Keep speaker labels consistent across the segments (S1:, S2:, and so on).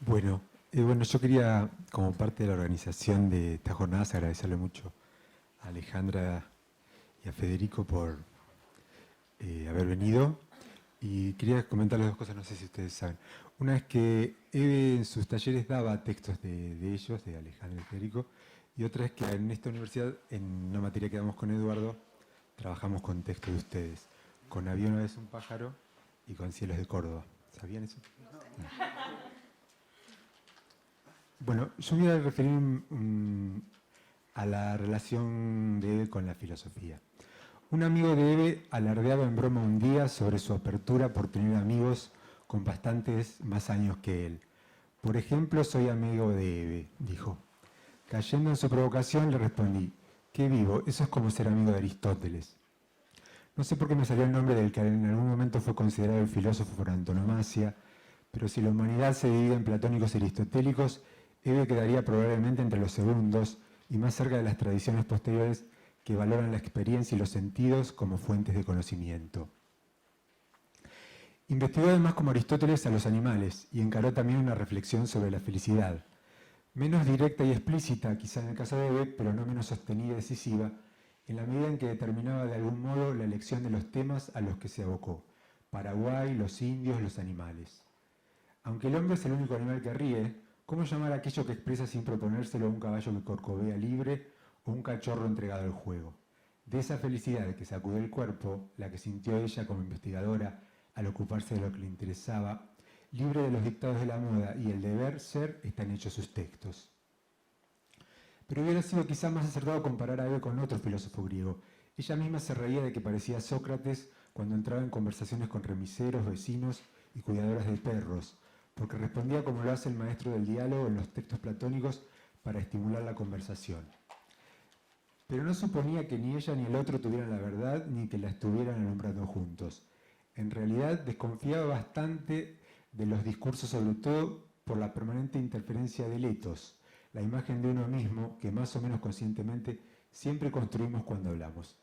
S1: Bueno, yo quería, como parte de la organización de estas jornadas, agradecerle mucho a Alejandra y a Federico por haber venido. Y quería comentarles dos cosas, no sé si ustedes saben. Una es que Eve en sus talleres daba textos de ellos, de Alejandra y Federico, y otra es que en esta universidad, en una materia que damos con Eduardo, trabajamos con textos de ustedes, con Había una vez un pájaro y con Cielos de Córdoba. ¿Sabían eso? Bueno, yo voy a referir a la relación de Eve con la filosofía. Un amigo de Eve alardeaba en broma un día sobre su apertura por tener amigos con bastantes más años que él. Por ejemplo, soy amigo de Eve, dijo. Cayendo en su provocación, le respondí, qué vivo, eso es como ser amigo de Aristóteles. No sé por qué me salió el nombre del que en algún momento fue considerado el filósofo por antonomasia, pero si la humanidad se divide en platónicos y aristotélicos, Eve quedaría probablemente entre los segundos y más cerca de las tradiciones posteriores que valoran la experiencia y los sentidos como fuentes de conocimiento. Investigó además como Aristóteles a los animales y encaró también una reflexión sobre la felicidad, menos directa y explícita quizá en el caso de Eve, pero no menos sostenida y decisiva, en la medida en que determinaba de algún modo la elección de los temas a los que se abocó: Paraguay, los indios, los animales. Aunque el hombre es el único animal que ríe, ¿cómo llamar a aquello que expresa sin proponérselo a un caballo que corcovea libre o un cachorro entregado al juego? De esa felicidad que sacudió el cuerpo, la que sintió ella como investigadora al ocuparse de lo que le interesaba, libre de los dictados de la moda y el deber ser, están hechos sus textos. Pero hubiera sido quizá más acertado comparar a Eve con otro filósofo griego. Ella misma se reía de que parecía Sócrates cuando entraba en conversaciones con remiseros, vecinos y cuidadoras de perros, porque respondía como lo hace el maestro del diálogo en los textos platónicos para estimular la conversación. Pero no suponía que ni ella ni el otro tuvieran la verdad, ni que la estuvieran alumbrando juntos. En realidad desconfiaba bastante de los discursos, sobre todo por la permanente interferencia del etos, la imagen de uno mismo que más o menos conscientemente siempre construimos cuando hablamos.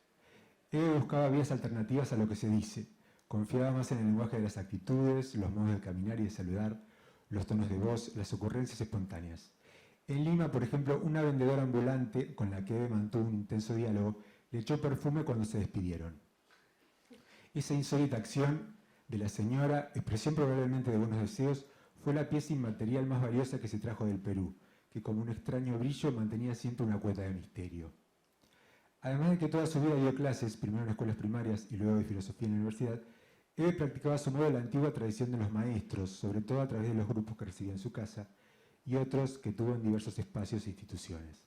S1: Eve buscaba vías alternativas a lo que se dice, confiaba más en el lenguaje de las actitudes, los modos de caminar y de saludar, los tonos de voz, las ocurrencias espontáneas. En Lima, por ejemplo, una vendedora ambulante con la que Eve mantuvo un intenso diálogo le echó perfume cuando se despidieron. Esa insólita acción de la señora, expresión probablemente de buenos deseos, fue la pieza inmaterial más valiosa que se trajo del Perú, que como un extraño brillo mantenía siempre una cuota de misterio. Además de que toda su vida dio clases, primero en escuelas primarias y luego de filosofía en la universidad, Eve practicaba a su modo la antigua tradición de los maestros, sobre todo a través de los grupos que recibía en su casa y otros que tuvo en diversos espacios e instituciones.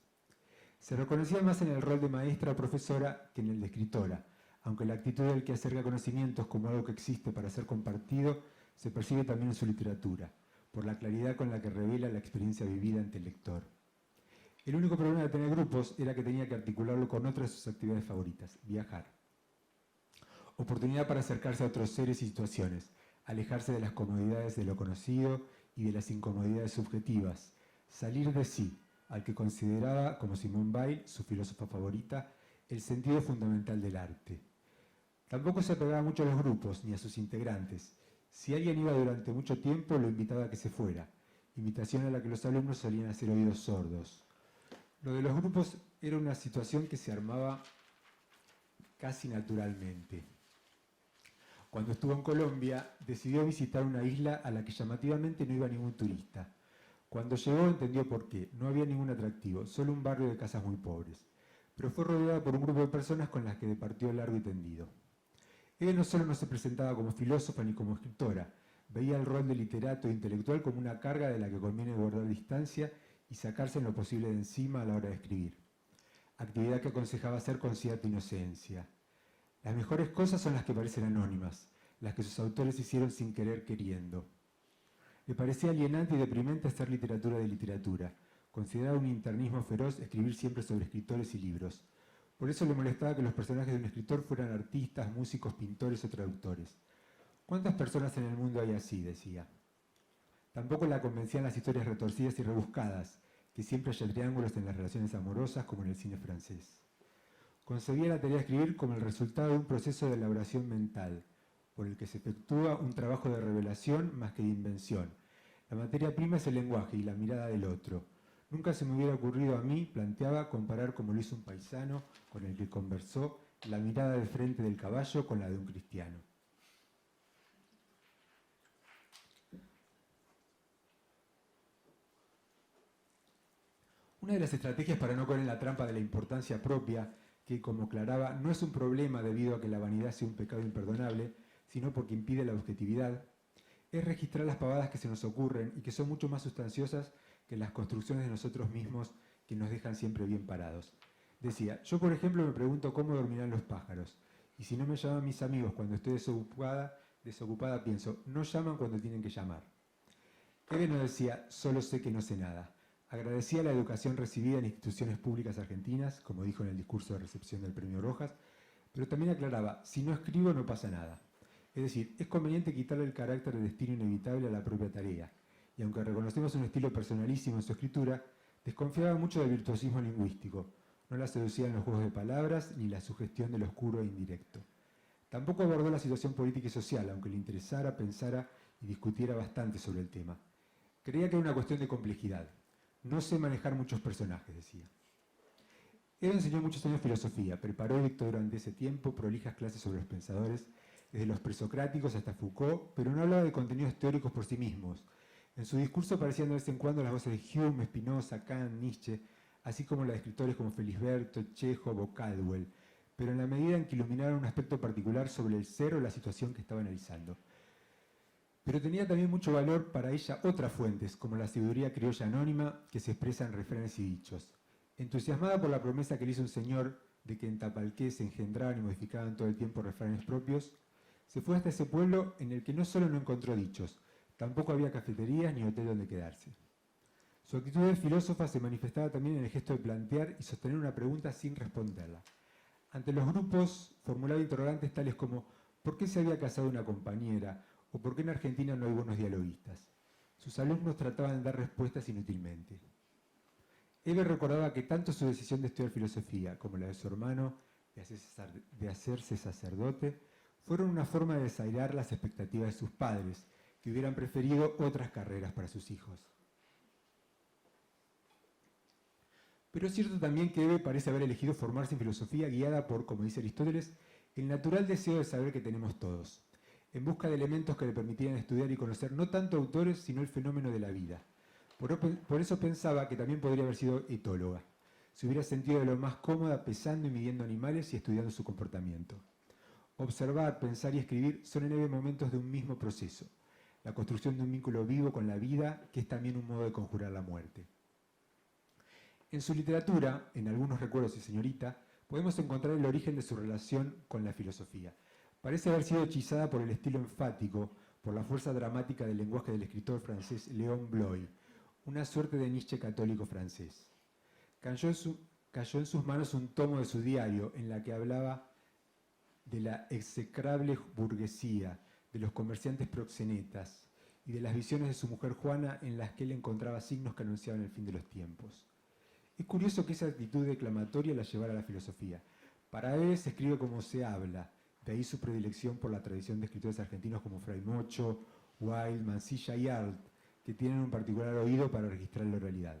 S1: Se reconocía más en el rol de maestra o profesora que en el de escritora, aunque la actitud del que acerca conocimientos como algo que existe para ser compartido se percibe también en su literatura, por la claridad con la que revela la experiencia vivida ante el lector. El único problema de tener grupos era que tenía que articularlo con otras de sus actividades favoritas: viajar. Oportunidad para acercarse a otros seres y situaciones, alejarse de las comodidades de lo conocido y de las incomodidades subjetivas, salir de sí, al que consideraba, como Simone Weil, su filósofa favorita, el sentido fundamental del arte. Tampoco se apegaba mucho a los grupos ni a sus integrantes. Si alguien iba durante mucho tiempo, lo invitaba a que se fuera, invitación a la que los alumnos solían hacer oídos sordos. Lo de los grupos era una situación que se armaba casi naturalmente. Cuando estuvo en Colombia, decidió visitar una isla a la que llamativamente no iba ningún turista. Cuando llegó entendió por qué. No había ningún atractivo, solo un barrio de casas muy pobres. Pero fue rodeada por un grupo de personas con las que departió largo y tendido. Ella no solo no se presentaba como filósofa ni como escritora, veía el rol de literato e intelectual como una carga de la que conviene guardar distancia y sacarse en lo posible de encima a la hora de escribir. Actividad que aconsejaba hacer con cierta inocencia. Las mejores cosas son las que parecen anónimas, las que sus autores hicieron sin querer queriendo. Le parecía alienante y deprimente hacer literatura de literatura. Consideraba un internismo feroz escribir siempre sobre escritores y libros. Por eso le molestaba que los personajes de un escritor fueran artistas, músicos, pintores o traductores. ¿Cuántas personas en el mundo hay así?, decía. Tampoco la convencían las historias retorcidas y rebuscadas, que siempre hay triángulos en las relaciones amorosas como en el cine francés. Concebía la tarea de escribir como el resultado de un proceso de elaboración mental, por el que se efectúa un trabajo de revelación más que de invención, La materia prima es el lenguaje y la mirada del otro. Nunca se me hubiera ocurrido a mí, planteaba, comparar como lo hizo un paisano con el que conversó, la mirada de frente del caballo con la de un cristiano. Una de las estrategias para no caer en la trampa de la importancia propia, que como aclaraba, no es un problema debido a que la vanidad sea un pecado imperdonable, sino porque impide la objetividad, es registrar las pavadas que se nos ocurren y que son mucho más sustanciosas que las construcciones de nosotros mismos que nos dejan siempre bien parados. Decía, yo por ejemplo me pregunto cómo dormirán los pájaros, y si no me llaman mis amigos cuando estoy desocupada pienso, no llaman cuando tienen que llamar. Eve no decía, solo sé que no sé nada. Agradecía la educación recibida en instituciones públicas argentinas, como dijo en el discurso de recepción del Premio Rojas, pero también aclaraba, si no escribo no pasa nada. Es decir, es conveniente quitarle el carácter de destino inevitable a la propia tarea, y aunque reconocemos un estilo personalísimo en su escritura, desconfiaba mucho del virtuosismo lingüístico, no la seducían los juegos de palabras ni la sugestión del oscuro e indirecto. Tampoco abordó la situación política y social, aunque le interesara, pensara y discutiera bastante sobre el tema. Creía que era una cuestión de complejidad. No sé manejar muchos personajes, decía. Eve enseñó muchos años filosofía, preparó y dictó durante ese tiempo prolijas clases sobre los pensadores, desde los presocráticos hasta Foucault, pero no hablaba de contenidos teóricos por sí mismos. En su discurso aparecían de vez en cuando las voces de Hume, Spinoza, Kant, Nietzsche, así como las de escritores como Felisberto, Chekhov o Caldwell, pero en la medida en que iluminaron un aspecto particular sobre el ser o la situación que estaba analizando. Pero tenía también mucho valor para ella otras fuentes, como la sabiduría criolla anónima que se expresa en refranes y dichos. Entusiasmada por la promesa que le hizo un señor de que en Tapalqué se engendraban y modificaban todo el tiempo refranes propios, se fue hasta ese pueblo en el que no solo no encontró dichos, tampoco había cafeterías ni hotel donde quedarse. Su actitud de filósofa se manifestaba también en el gesto de plantear y sostener una pregunta sin responderla. Ante los grupos formulaba interrogantes tales como ¿por qué se había casado una compañera? ¿O por qué en Argentina no hay buenos dialoguistas? Sus alumnos trataban de dar respuestas inútilmente. Eve recordaba que tanto su decisión de estudiar filosofía como la de su hermano de hacerse sacerdote fueron una forma de desairar las expectativas de sus padres, que hubieran preferido otras carreras para sus hijos. Pero es cierto también que Eve parece haber elegido formarse en filosofía guiada por, como dice Aristóteles, el natural deseo de saber que tenemos todos, en busca de elementos que le permitieran estudiar y conocer no tanto autores, sino el fenómeno de la vida. Por eso pensaba que también podría haber sido etóloga. Se hubiera sentido de lo más cómoda pesando y midiendo animales y estudiando su comportamiento. Observar, pensar y escribir son en Eve momentos de un mismo proceso, la construcción de un vínculo vivo con la vida, que es también un modo de conjurar la muerte. En su literatura, en algunos recuerdos y señorita, podemos encontrar el origen de su relación con la filosofía. Parece haber sido hechizada por el estilo enfático, por la fuerza dramática del lenguaje del escritor francés Léon Bloy, una suerte de Nietzsche católico francés. Cayó en sus manos un tomo de su diario en la que hablaba de la execrable burguesía, de los comerciantes proxenetas y de las visiones de su mujer Juana en las que él encontraba signos que anunciaban el fin de los tiempos. Es curioso que esa actitud declamatoria la llevara a la filosofía. Para él se escribe como se habla, de ahí su predilección por la tradición de escritores argentinos como Fray Mocho, Wilde, Mansilla y Arlt, que tienen un particular oído para registrar la oralidad.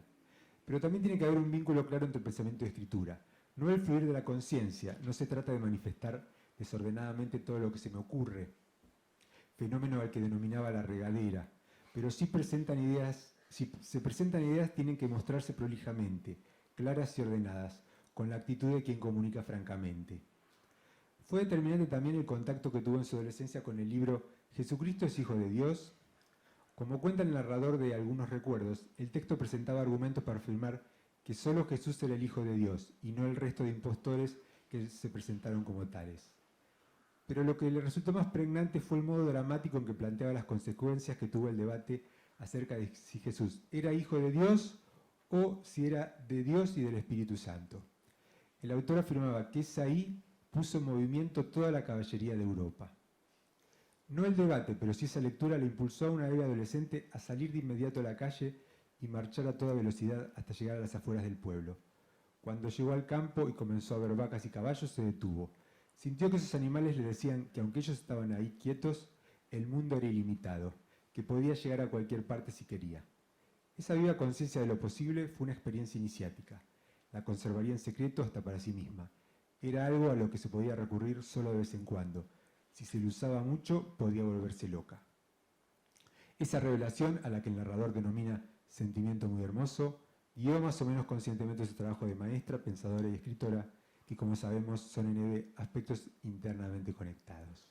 S1: Pero también tiene que haber un vínculo claro entre pensamiento y escritura. No el fluir de la conciencia, no se trata de manifestar desordenadamente todo lo que se me ocurre, fenómeno al que denominaba la regadera, pero si se presentan ideas tienen que mostrarse prolijamente, claras y ordenadas, con la actitud de quien comunica francamente. Fue determinante también el contacto que tuvo en su adolescencia con el libro ¿Jesucristo es Hijo de Dios? Como cuenta el narrador de algunos recuerdos, el texto presentaba argumentos para afirmar que solo Jesús era el Hijo de Dios y no el resto de impostores que se presentaron como tales. Pero lo que le resultó más pregnante fue el modo dramático en que planteaba las consecuencias que tuvo el debate acerca de si Jesús era Hijo de Dios o si era de Dios y del Espíritu Santo. El autor afirmaba que Esaí puso en movimiento toda la caballería de Europa. No el debate, pero sí esa lectura le impulsó a una Eve adolescente a salir de inmediato a la calle y marchar a toda velocidad hasta llegar a las afueras del pueblo. Cuando llegó al campo y comenzó a ver vacas y caballos, se detuvo. Sintió que esos animales le decían que aunque ellos estaban ahí quietos, el mundo era ilimitado, que podía llegar a cualquier parte si quería. Esa viva conciencia de lo posible fue una experiencia iniciática. La conservaría en secreto hasta para sí misma. Era algo a lo que se podía recurrir solo de vez en cuando. Si se lo usaba mucho, podía volverse loca. Esa revelación, a la que el narrador denomina sentimiento muy hermoso, guió más o menos conscientemente su trabajo de maestra, pensadora y escritora, que como sabemos son en Eve aspectos internamente conectados.